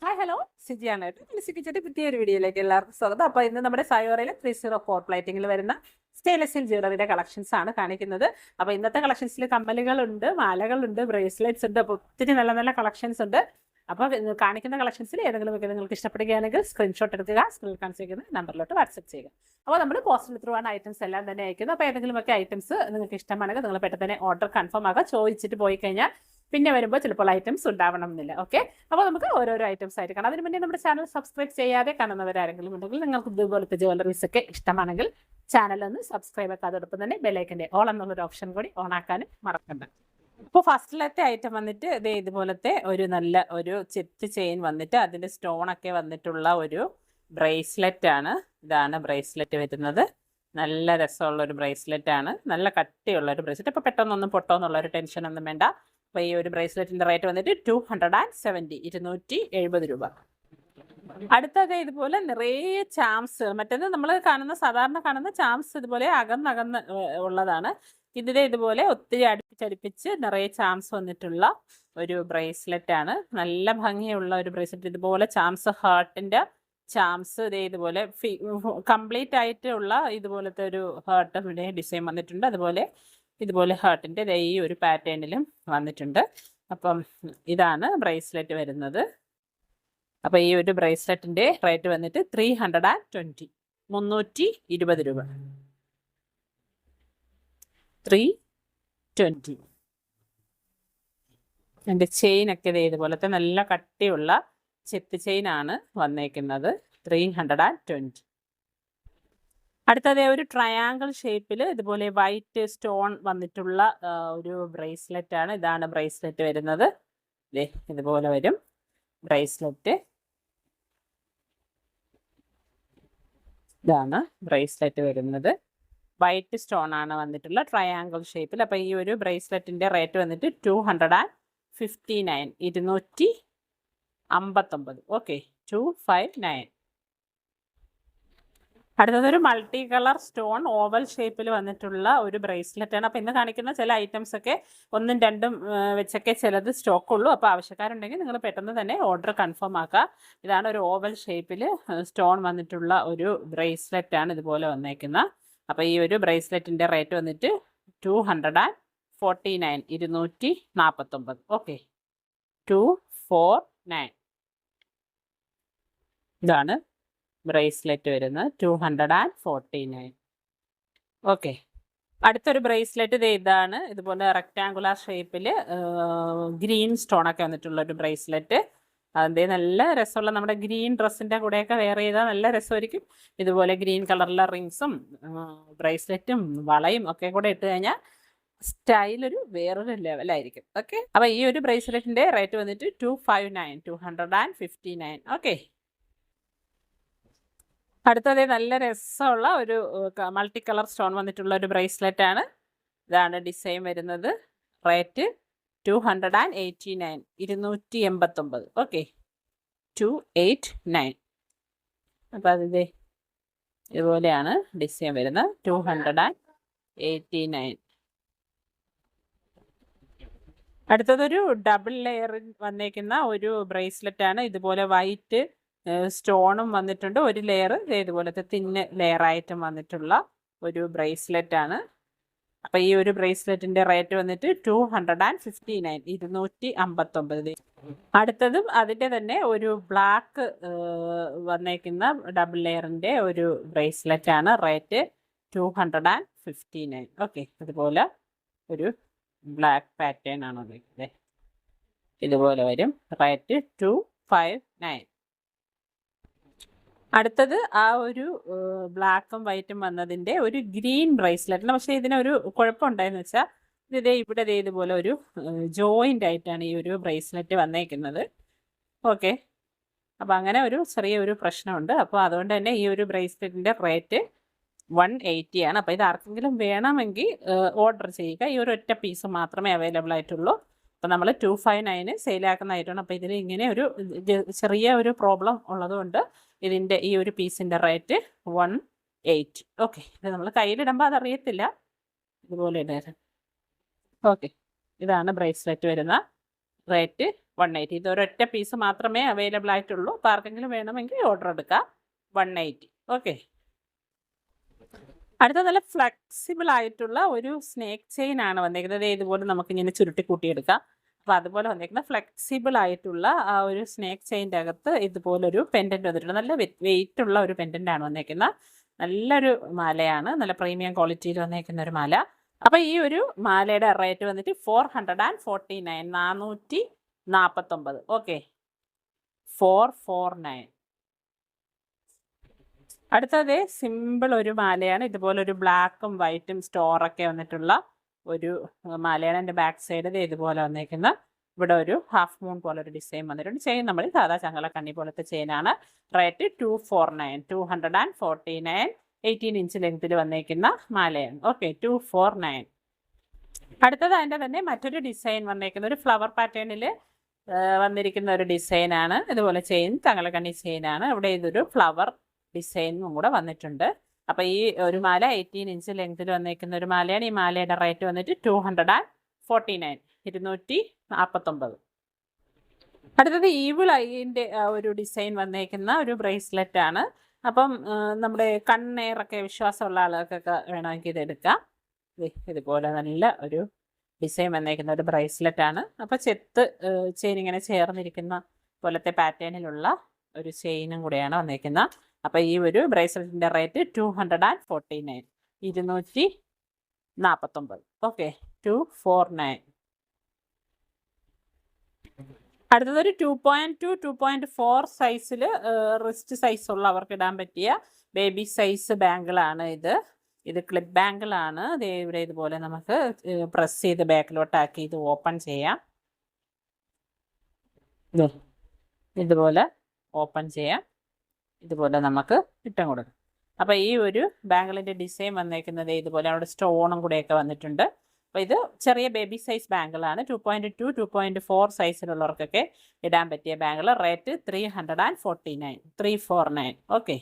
Hi hello സിജിയാണ് സിക്കിച്ചിട്ട് പുതിയൊരു വീഡിയോയിലേക്ക് എല്ലാവർക്കും സ്വാഗതം. അപ്പോൾ ഇന്ന് നമ്മുടെ സയോറയിൽ 304 പ്ലേറ്റിംഗിൽ വരുന്ന സ്റ്റെയിൻലെസ് സ്റ്റീൽ ജ്വല്ലറിയുടെ കളക്ഷൻസ് ആണ് കാണിക്കുന്നത്. അപ്പോൾ ഇന്നത്തെ കളക്ഷൻസിൽ കമ്മലുകളുണ്ട്, മാലകളുണ്ട്, ബ്രേസ്ലെറ്റ്സ് ഉണ്ട്. അപ്പോൾ ഒത്തിരി നല്ല നല്ല കളക്ഷൻസ് ഉണ്ട്. അപ്പോൾ കാണിക്കുന്ന കളക്ഷൻസിൽ ഏതെങ്കിലും ഒക്കെ നിങ്ങൾക്ക് ഇഷ്ടപ്പെടുകയാണെങ്കിൽ സ്ക്രീൻഷോട്ട് എടുക്കുക, സ്ക്രീനിൽ കാണിച്ചിരിക്കുന്ന നമ്പറിലോട്ട് വാട്സപ്പ് ചെയ്യുക. അപ്പോൾ നമ്മൾ പോസ്റ്റൽ ത്രൂ ആണ് ഐറ്റംസ് എല്ലാം തന്നെ അയക്കുന്നത്. അപ്പോൾ ഏതെങ്കിലുമൊക്കെ ഐറ്റംസ് നിങ്ങൾക്ക് ഇഷ്ടമാണെങ്കിൽ നിങ്ങൾ പെട്ടെന്ന് തന്നെ ഓർഡർ കൺഫേം ആക്കുക. ചോദിച്ചിട്ട് പോയി കഴിഞ്ഞാൽ പിന്നെ വരുമ്പോൾ ചിലപ്പോൾ ഐറ്റംസ് ഉണ്ടാവണം എന്നില്ല. ഓക്കെ, അപ്പോൾ നമുക്ക് ഓരോരോ ഐറ്റംസ് ആയിട്ട് കാണാം. അതിന് മുന്നേ നമ്മുടെ ചാനൽ സബ്സ്ക്രൈബ് ചെയ്യാതെ കാണുന്നവരാരെങ്കിലും ഉണ്ടെങ്കിൽ നിങ്ങൾക്ക് ഇതുപോലത്തെ ജ്വല്ലറീസ് ഒക്കെ ഇഷ്ടമാണെങ്കിൽ ചാനൽ ഒന്ന് സബ്സ്ക്രൈബ് ആക്കുക. അതോടൊപ്പം തന്നെ ബെല്ലൈക്കൻ്റെ ഓൾ എന്നുള്ളൊരു ഓപ്ഷൻ കൂടി ഓൺ ആക്കാനും മറക്കണ്ട. ഇപ്പോൾ ഫസ്റ്റിലത്തെ ഐറ്റം വന്നിട്ട് ഇതുപോലത്തെ ഒരു നല്ല ഒരു ചെത്ത് ചെയിൻ വന്നിട്ട് അതിൻ്റെ സ്റ്റോണൊക്കെ വന്നിട്ടുള്ള ഒരു ബ്രേസ്ലെറ്റ് ആണ്. ഇതാണ് ബ്രേസ്ലെറ്റ് വരുന്നത്. നല്ല രസമുള്ള ഒരു ബ്രേസ്ലെറ്റ് ആണ്, നല്ല കട്ടിയുള്ള ഒരു ബ്രേസ്ലെറ്റ്. ഇപ്പോൾ പെട്ടെന്നൊന്നും പൊട്ടോന്നുള്ള ഒരു ടെൻഷനൊന്നും വേണ്ട. അപ്പോൾ ഈ ഒരു ബ്രേസ്ലെറ്റിൻ്റെ റേറ്റ് വന്നിട്ട് 270 270 രൂപ. അടുത്തത് ഇതുപോലെ നിറയെ ചാംസ്, മറ്റേത് നമ്മൾ സാധാരണ കാണുന്ന ചാംസ് ഇതുപോലെ അകന്നകന്ന് ഉള്ളതാണ്. ഇതിലെ ഇതുപോലെ ഒത്തിരി അടുപ്പിച്ചടുപ്പിച്ച് നിറയെ ചാംസ് വന്നിട്ടുള്ള ഒരു ബ്രേസ്ലെറ്റ് ആണ്. നല്ല ഭംഗിയുള്ള ഒരു ബ്രേസ്ലെറ്റ്. ഇതുപോലെ ചാംസ്, ഹാർട്ടിൻ്റെ ചാംസ് ഇതുപോലെ കംപ്ലീറ്റ് ആയിട്ടുള്ള ഇതുപോലത്തെ ഒരു ഹാർട്ട് ഇവിടെ ഡിസൈൻ വന്നിട്ടുണ്ട്. ഇതുപോലെ ഹാർട്ടിൻ്റെ ഈ ഒരു പാറ്റേണിലും വന്നിട്ടുണ്ട്. അപ്പം ഇതാണ് ബ്രേസ്ലെറ്റ് വരുന്നത്. അപ്പോൾ ഈ ഒരു ബ്രേസ്ലെറ്റിൻ്റെ റേറ്റ് വന്നിട്ട് 320 320 രൂപ. 320. എൻ്റെ ചെയിനൊക്കെ ഇതുപോലത്തെ നല്ല കട്ടിയുള്ള ചെത്ത് ചെയിനാണ് വന്നേക്കുന്നത്. 320. അടുത്തത് ഒരു ട്രയാങ്കിൾ ഷേപ്പിൽ ഇതുപോലെ വൈറ്റ് സ്റ്റോൺ വന്നിട്ടുള്ള ഒരു ബ്രേസ്ലെറ്റ് ആണ്. ഇതാണ് ബ്രേസ്ലെറ്റ് വരുന്നത്. ഇതുപോലെ വരും ബ്രേസ്ലെറ്റ്. ഇതാണ് ബ്രേസ്ലെറ്റ് വരുന്നത്. വൈറ്റ് സ്റ്റോൺ ആണ് വന്നിട്ടുള്ള ട്രയാങ്കിൾ ഷേപ്പിൽ. അപ്പോൾ ഈ ഒരു ബ്രേസ്ലെറ്റിൻ്റെ റേറ്റ് വന്നിട്ട് 259 259. ഓക്കെ, 259. അടുത്തതൊരു മൾട്ടി കളർ സ്റ്റോൺ ഓവൽ ഷേപ്പിൽ വന്നിട്ടുള്ള ഒരു ബ്രേസ്ലെറ്റ് ആണ്. അപ്പോൾ ഇന്ന് കാണിക്കുന്ന ചില ഐറ്റംസ് ഒക്കെ 1ഉം 2ഉം വെച്ചൊക്കെ ചിലത് സ്റ്റോക്ക് ഉള്ളൂ. അപ്പോൾ ആവശ്യക്കാരുണ്ടെങ്കിൽ നിങ്ങൾ പെട്ടെന്ന് തന്നെ ഓർഡർ കൺഫേം ആക്കുക. ഇതാണ് ഒരു ഓവൽ ഷേപ്പിൽ സ്റ്റോൺ വന്നിട്ടുള്ള ഒരു ബ്രേസ്ലെറ്റ് ആണ് ഇതുപോലെ വന്നേക്കുന്നത്. അപ്പോൾ ഈ ഒരു ബ്രേസ്ലെറ്റിൻ്റെ റേറ്റ് വന്നിട്ട് 249 249. ഓക്കെ, 249. ഇതാണ് ബ്രേസ്ലെറ്റ് വരുന്നത്. 249. ഓക്കെ, അടുത്തൊരു ബ്രേസ്ലെറ്റ് ഇതാണ്. ഇതുപോലെ റെക്റ്റാങ്കുലർ ഷേപ്പിൽ ഗ്രീൻ സ്റ്റോണൊക്കെ വന്നിട്ടുള്ള ഒരു ബ്രേസ്ലെറ്റ്. അതിൻ്റെ നല്ല രസമുള്ള നമ്മുടെ ഗ്രീൻ ഡ്രസ്സിൻ്റെ കൂടെയൊക്കെ വെയർ ചെയ്താൽ നല്ല രസമായിരിക്കും. ഇതുപോലെ ഗ്രീൻ കളറിലെ റിങ്സും ബ്രേസ്ലെറ്റും വളയും ഒക്കെ കൂടെ ഇട്ട് കഴിഞ്ഞാൽ സ്റ്റൈലൊരു വേറൊരു ലെവലായിരിക്കും. ഓക്കെ, അപ്പോൾ ഈ ഒരു ബ്രേസ്ലെറ്റിൻ്റെ റേറ്റ് വന്നിട്ട് 259. ഓക്കെ, അടുത്തത് നല്ല രസമുള്ള ഒരു മൾട്ടി കളർ സ്റ്റോൺ വന്നിട്ടുള്ള ഒരു ബ്രേസ്ലെറ്റ് ആണ്. ഇതാണ് ഡിസൈൻ വരുന്നത്. റേറ്റ് 289 289. ഓക്കെ, 289. അപ്പോൾ അതിൻ്റെ ഇതുപോലെയാണ് ഡിസൈൻ വരുന്നത്. 289. അടുത്തതൊരു ഡബിൾ ലെയറിൽ വന്നേക്കുന്ന ഒരു ബ്രേസ്ലെറ്റ് ആണ്. ഇതുപോലെ വൈറ്റ് സ്റ്റോണും വന്നിട്ടുണ്ട്. ഒരു ലെയർ ഇതുപോലത്തെ തിന്ന് ലെയറായിട്ടും വന്നിട്ടുള്ള ഒരു ബ്രേസ്ലെറ്റ് ആണ്. അപ്പോൾ ഈ ഒരു ബ്രേസ്ലെറ്റിൻ്റെ റേറ്റ് വന്നിട്ട് 259 259. അടുത്തതും അതിൻ്റെ തന്നെ ഒരു ബ്ലാക്ക് വന്നേക്കുന്ന ഡബിൾ ലെയറിൻ്റെ ഒരു ബ്രേസ്ലെറ്റ് ആണ്. റേറ്റ് 259. ഓക്കെ, അതുപോലെ ഒരു ബ്ലാക്ക് പാറ്റേൺ ആണ് വന്നിരിക്കുന്നത്. ഇതുപോലെ വരും. റേറ്റ് 259. അടുത്തത് ആ ഒരു ബ്ലാക്കും വൈറ്റും വന്നതിൻ്റെ ഒരു ഗ്രീൻ ബ്രേസ്ലെറ്റ്. പക്ഷേ ഇതിനൊരു കുഴപ്പമുണ്ടായെന്ന് വെച്ചാൽ ഇവിടെ ഇതുപോലെ ഒരു ജോയിൻ്റ് ആയിട്ടാണ് ഈ ഒരു ബ്രേസ്ലെറ്റ് വന്നേക്കുന്നത്. ഓക്കെ, അപ്പോൾ അങ്ങനെ ഒരു ചെറിയൊരു പ്രശ്നമുണ്ട്. അപ്പോൾ അതുകൊണ്ട് തന്നെ ഈ ഒരു ബ്രേസ്ലെറ്റിൻ്റെ റേറ്റ് 180 ആണ്. അപ്പോൾ ഇത് ആർക്കെങ്കിലും വേണമെങ്കിൽ ഓർഡർ ചെയ്യുക. ഈ ഒരു ഒറ്റ പീസ് മാത്രമേ അവൈലബിൾ ആയിട്ടുള്ളൂ. അപ്പോൾ നമ്മൾ 259 സെയിലാക്കുന്ന ഐറ്റമാണ്. അപ്പോൾ ഇതിൽ ഇങ്ങനെ ഒരു ചെറിയ ഒരു പ്രോബ്ലം ഉള്ളതുകൊണ്ട് ഇതിൻ്റെ ഈ ഒരു പീസിൻ്റെ റേറ്റ് 180. ഓക്കെ, ഇത് നമ്മൾ കയ്യിലിടുമ്പോൾ അതറിയത്തില്ല. ഇതുപോലെ ഇടാറ്. ഓക്കെ, ഇതാണ് ബ്രേസ്ലെറ്റ് വരുന്ന റേറ്റ് 180. ഇത് ഒരൊറ്റ പീസ് മാത്രമേ അവൈലബിൾ ആയിട്ടുള്ളൂ. അപ്പോൾ ആർക്കെങ്കിലും വേണമെങ്കിൽ ഓർഡർ എടുക്കാം. 180. ഓക്കെ. അടുത്ത നല്ല ഫ്ലെക്സിബിൾ ആയിട്ടുള്ള ഒരു സ്നേക്ക് ചെയിൻ ആണ് വന്നേക്കുന്നത്. ഇതുപോലെ നമുക്ക് ഇങ്ങനെ ചുരുട്ടി കൂട്ടിയെടുക്കാം. അപ്പോൾ അതുപോലെ വന്നേക്കുന്ന ഫ്ലെക്സിബിൾ ആയിട്ടുള്ള ആ ഒരു സ്നേക്ക് ചെയിൻ്റെ അകത്ത് ഇതുപോലൊരു പെൻഡൻറ്റ് വന്നിട്ടുണ്ട്. നല്ല വെയിറ്റ് ഉള്ള ഒരു പെൻഡൻ്റ് ആണ് വന്നേക്കുന്നത്. നല്ലൊരു മാലയാണ്, നല്ല പ്രീമിയം ക്വാളിറ്റിയിൽ വന്നേക്കുന്ന ഒരു മാല. അപ്പോൾ ഈ ഒരു മാലയുടെ റേറ്റ് വന്നിട്ട് 449, 449. ഓക്കെ, 449. അടുത്തത് സിമ്പിൾ ഒരു മാലയാണ്. ഇതുപോലൊരു ബ്ലാക്കും വൈറ്റും സ്റ്റോറൊക്കെ വന്നിട്ടുള്ള ഒരു മാലയാണ്. എൻ്റെ ബാക്ക് സൈഡിൽ ഇതുപോലെ വന്നേക്കുന്ന ഇവിടെ ഒരു ഹാഫ് മൂൺ പോലെ ഒരു ഡിസൈൻ വന്നിട്ടുണ്ട്. ചെയിൻ നമ്മൾ സാധാ ചങ്ങളക്കണ്ണി പോലത്തെ ചെയിനാണ്. റേറ്റ് 249, 249. 18 ഇഞ്ച് ലെങ്ത്തിൽ വന്നേക്കുന്ന മാലയാണ്. ഓക്കെ, 249. അടുത്തത് അതിൻ്റെ തന്നെ മറ്റൊരു ഡിസൈൻ വന്നേക്കുന്ന ഒരു ഫ്ലവർ പാറ്റേണിൽ വന്നിരിക്കുന്ന ഒരു ഡിസൈനാണ്. ഇതുപോലെ ചെയിൻ ചങ്ങളക്കണ്ണി ചെയിനാണ്. ഇവിടെ ഇതൊരു ഫ്ലവർ ഡിസൈനും കൂടെ വന്നിട്ടുണ്ട്. അപ്പോൾ ഈ ഒരു മാല 18 ഇഞ്ച് ലെങ്ത്തിൽ വന്നേക്കുന്ന ഒരു മാലയാണ്. ഈ മാലയുടെ റേറ്റ് വന്നിട്ട് 249, 249. അടുത്തത് ഈവിൾ ഐൻ്റെ ഒരു ഡിസൈൻ വന്നേക്കുന്ന ഒരു ബ്രേസ്ലെറ്റ് ആണ്. അപ്പം നമ്മുടെ കണ്ണേറൊക്കെ വിശ്വാസമുള്ള ആളുകൾക്കൊക്കെ വേണമെങ്കിൽ ഇത് എടുക്കാം. ഇതുപോലെ നല്ല ഒരു ഡിസൈൻ വന്നേക്കുന്ന ഒരു ബ്രേസ്ലെറ്റ് ആണ്. അപ്പോൾ ചെയിൻ ഇങ്ങനെ ചേർന്നിരിക്കുന്ന പോലത്തെ പാറ്റേണിലുള്ള ഒരു ചെയിനും കൂടെയാണ് വന്നേക്കുന്നത്. അപ്പോൾ ഈ ഒരു ബ്രേസ്ലെറ്റിൻ്റെ റേറ്റ് 249, 249. ഓക്കെ, 249. അടുത്തതൊരു 2.2, 2.4 സൈസിൽ റിസ്റ്റ് സൈസ് ഉള്ളവർക്ക് ഇടാൻ പറ്റിയ ബേബി സൈസ് ബാങ്കിളാണ് ഇത്. ഇത് ക്ലിപ്പ് ബാങ്കിളാണ്. ഇവിടെ ഇതുപോലെ നമുക്ക് പ്രസ് ചെയ്ത് ബാക്കിലോട്ടാക്കി ഇത് ഓപ്പൺ ചെയ്യാം. ഇതുപോലെ ഓപ്പൺ ചെയ്യാം. ഇതുപോലെ നമുക്ക് ഇട്ടും കൊടുക്കാം. അപ്പോൾ ഈ ഒരു ബാങ്കിളിൻ്റെ ഡിസൈൻ വന്നേക്കുന്നത് ഇതുപോലെ അവിടെ സ്റ്റോണും കൂടെയൊക്കെ വന്നിട്ടുണ്ട്. അപ്പോൾ ഇത് ചെറിയ ബേബി സൈസ് ബാങ്കിളാണ്. 2.2, 2.4 സൈസിലുള്ളവർക്കൊക്കെ ഇടാൻ പറ്റിയ ബാങ്കിൾ. റേറ്റ് 349, 349. ഓക്കെ.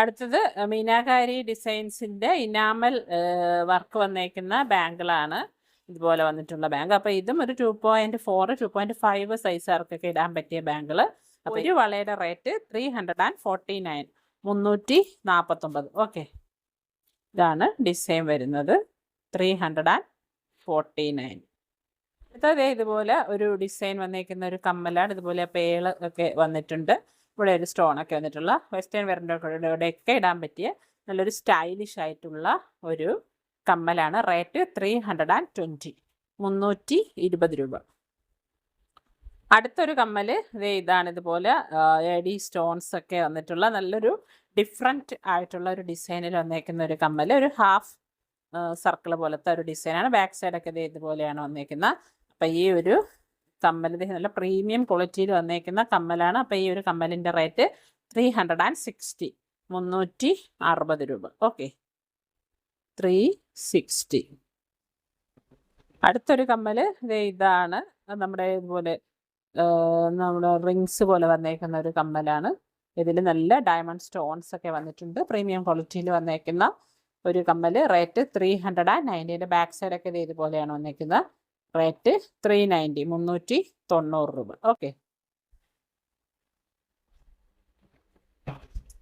അടുത്തത് മീനാകാരി ഡിസൈൻസിൻ്റെ ഇനാമൽ വർക്ക് വന്നേക്കുന്ന ബാങ്കിളാണ്. ഇതുപോലെ വന്നിട്ടുള്ള ബാങ്ക്. അപ്പോൾ ഇതും ഒരു 2.4, 2.5 സൈസുകാർക്കൊക്കെ ഇടാൻ പറ്റിയ ബാങ്കിൾ. അപ്പോൾ ഒരു വളയുടെ റേറ്റ് 349, 349. ഓക്കെ, ഇതാണ് ഡിസൈൻ വരുന്നത്. 349. അടുത്തത് ഇതുപോലെ ഒരു ഡിസൈൻ വന്നേക്കുന്ന ഒരു കമ്മലാണ്. ഇതുപോലെ പേള് ഒക്കെ വന്നിട്ടുണ്ട്. ഇവിടെ ഒരു സ്റ്റോണൊക്കെ വന്നിട്ടുള്ള വെസ്റ്റേൺ വെറൈറ്റിയൊക്കെ ഇടാൻ പറ്റിയ നല്ലൊരു സ്റ്റൈലിഷ് ആയിട്ടുള്ള ഒരു കമ്മലാണ്. റേറ്റ് 320, 320 രൂപ. അടുത്തൊരു കമ്മൽ ഇതാണ്. ഇതുപോലെ എഡി സ്റ്റോൺസ് ഒക്കെ വന്നിട്ടുള്ള നല്ലൊരു ഡിഫറെൻറ്റ് ആയിട്ടുള്ള ഒരു ഡിസൈനിൽ വന്നേക്കുന്ന ഒരു കമ്മൽ. ഒരു ഹാഫ് സർക്കിൾ പോലത്തെ ഒരു ഡിസൈനാണ്. ബാക്ക് സൈഡൊക്കെ ഇതുപോലെയാണ് വന്നേക്കുന്നത്. അപ്പം ഈ ഒരു കമ്മൽ നല്ല പ്രീമിയം ക്വാളിറ്റിയിൽ വന്നേക്കുന്ന കമ്മലാണ്. അപ്പോൾ ഈ ഒരു കമ്മലിൻ്റെ റേറ്റ് 360, 360 രൂപ. ഓക്കെ, 360. അടുത്തൊരു കമ്മൽ ഇതാണ്. നമ്മുടെ ഇതുപോലെ നമ്മുടെ റിങ്സ് പോലെ വന്നേക്കുന്ന ഒരു കമ്മലാണ്. ഇതിൽ നല്ല ഡയമണ്ട് സ്റ്റോൺസ് ഒക്കെ വന്നിട്ടുണ്ട്. പ്രീമിയം ക്വാളിറ്റിയിൽ വന്നേക്കുന്ന ഒരു കമ്മൽ. റേറ്റ് 390. ബാക്ക് സൈഡൊക്കെ ഇതുപോലെയാണ് വന്നേക്കുന്നത്. റേറ്റ് 390, 390 രൂപ. ഓക്കെ.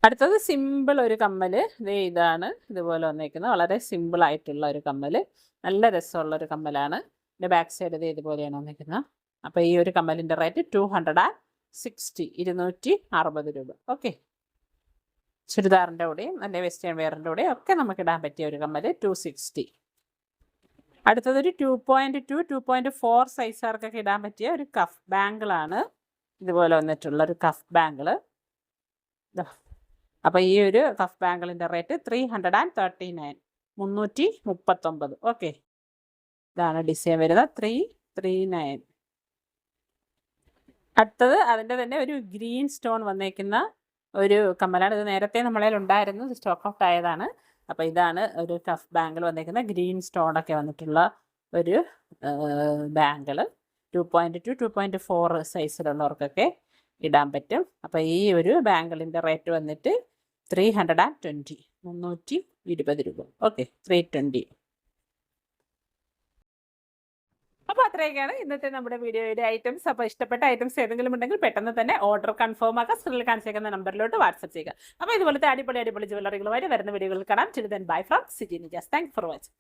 അടുത്തത് സിമ്പിൾ ഒരു കമ്മൽ. ഇതാണ്. ഇതുപോലെ വന്നേക്കുന്നത് വളരെ സിമ്പിൾ ആയിട്ടുള്ള ഒരു കമ്മൽ. നല്ല രസമുള്ള ഒരു കമ്മലാണ്. ഇതിൻ്റെ ബാക്ക് സൈഡ് ഇതുപോലെയാണ് വന്നേക്കുന്നത്. അപ്പോൾ ഈ ഒരു കമ്മലിൻ്റെ റേറ്റ് 260, 260 രൂപ. ഓക്കെ. ചുരിദാറിൻ്റെ കൂടെയും നല്ല വെസ്റ്റേൺ വെയറിൻ്റെ കൂടെയും ഒക്കെ നമുക്ക് ഇടാൻ പറ്റിയ ഒരു കമ്മൽ 260. അടുത്തതൊരു 2.2, 2.4 സൈസുകാർക്കൊക്കെ ഇടാൻ പറ്റിയ ഒരു കഫ് ബാങ്കിളാണ്. ഇതുപോലെ വന്നിട്ടുള്ള ഒരു കഫ് ബാങ്കിൾ. അപ്പോൾ ഈ ഒരു കഫ് ബാങ്കിളിൻ്റെ റേറ്റ് 339, 339. ഓക്കെ, ഇതാണ് ഡിസൈൻ വരുന്നത്. 339. അടുത്തത് അതിൻ്റെ തന്നെ ഒരു ഗ്രീൻ സ്റ്റോൺ വന്നേക്കുന്ന ഒരു കമ്മലാണ്. ഇത് നേരത്തെ നമ്മളെ ഉണ്ടായിരുന്നു, സ്റ്റോക്ക് ഔട്ട് ആയതാണ്. അപ്പോൾ ഇതാണ് ഒരു കഫ് ബാങ്കിൾ വന്നേക്കുന്ന ഗ്രീൻ സ്റ്റോണൊക്കെ വന്നിട്ടുള്ള ഒരു ബാങ്കിൾ. 2.2, 2.4 സൈസിലുള്ളവർക്കൊക്കെ ഇടാൻ പറ്റും. അപ്പോൾ ഈ ഒരു ബാങ്കിളിൻ്റെ റേറ്റ് വന്നിട്ട് 320, 320 രൂപ. ഓക്കെ, 320. അപ്പോൾ അത്രയൊക്കെയാണ് ഇന്നത്തെ നമ്മുടെ വീഡിയോയുടെ ഐറ്റംസ്. അപ്പോൾ ഇഷ്ടപ്പെട്ട ഐറ്റംസ് ഏതെങ്കിലും ഉണ്ടെങ്കിൽ പെട്ടെന്ന് തന്നെ ഓർഡർ കൺഫേം ആക്കുക. സ്ക്രീനിൽ കാണിച്ചേക്കുന്ന നമ്പറിലോട്ട് വാട്സ്ആപ്പ് ചെയ്യുക. അപ്പോൾ ഇതുപോലത്തെ അടിപൊളി ജ്വല്ലറികളുമായി വരുന്ന വീഡിയോകൾ കാണാം. ചില bye from Siji Nijas. Thanks for watching.